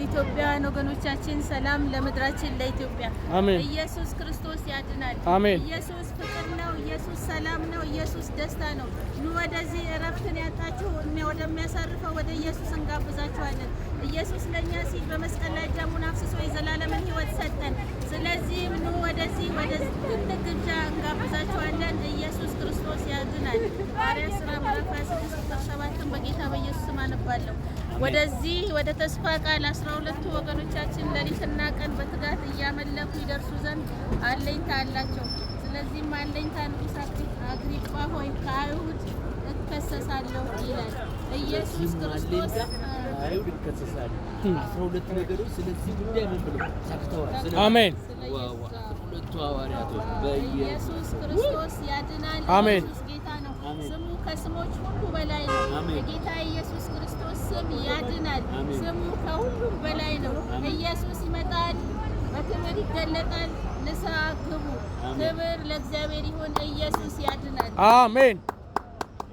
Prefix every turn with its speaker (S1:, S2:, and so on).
S1: ኢትዮጵያውያን ወገኖቻችን ሰላም ለምድራችን ለኢትዮጵያ።
S2: አሜን።
S1: ኢየሱስ ክርስቶስ ያድናል።
S2: አሜን።
S1: ኢየሱስ ፍቅር ነው። ኢየሱስ ሰላም ነው። ኢየሱስ ደስታ ነው። ኑ ወደዚህ እረፍትን ያጣችሁ ወደሚያሳርፈው ወደ ኢየሱስ እንጋብዛችኋለን። ኢየሱስ ለኛ ሲል በመስቀል ላይ ደሙን አፍስሶ የዘላለምን ሕይወት ሰጠን። ስለዚህም ኑ ወደዚህ ትልቅ ግብዣ እንጋብዛችኋለን። ኢየሱስ ክርስቶስ ያድናል። ሐዋርያት ሥራ ምዕራፍ 26 ቁጥር 7 በጌታ በኢየሱስ ስም አነባለሁ። ወደዚህ ወደ ተስፋ ቃል 12ቱ ወገኖቻችን ሌሊትና ቀን በትጋት እያመለኩ ይደርሱ ዘንድ አለኝታ አላቸው። ስለዚህም አለኝታ ንጉሥ አግሪጳ ሆይ ከአይሁድ እከሰሳለሁ ይላል። ኢየሱስ ክርስቶስ
S3: አይሁድ ይከሰሳሉ። 12 ነገሮች ስለዚህ ጉዳይ ምን ብለው ሰክተዋል?
S2: አሜን።
S3: 12ቱ ሐዋርያቶች
S1: ኢየሱስ ክርስቶስ ያድናል።
S2: አሜን።
S1: ኢየሱስ ጌታ ነው። ስሙ ከስሞች ሁሉ በላይ ነው። የጌታ ኢየሱስ ክርስቶስ ስም ያድናል። ስሙ ከሁሉም በላይ ነው። ኢየሱስ ይመጣል፣ በክብር ይገለጣል። ንስሐ ግቡ። ክብር ለእግዚአብሔር ይሁን። ኢየሱስ ያድናል።
S2: አሜን።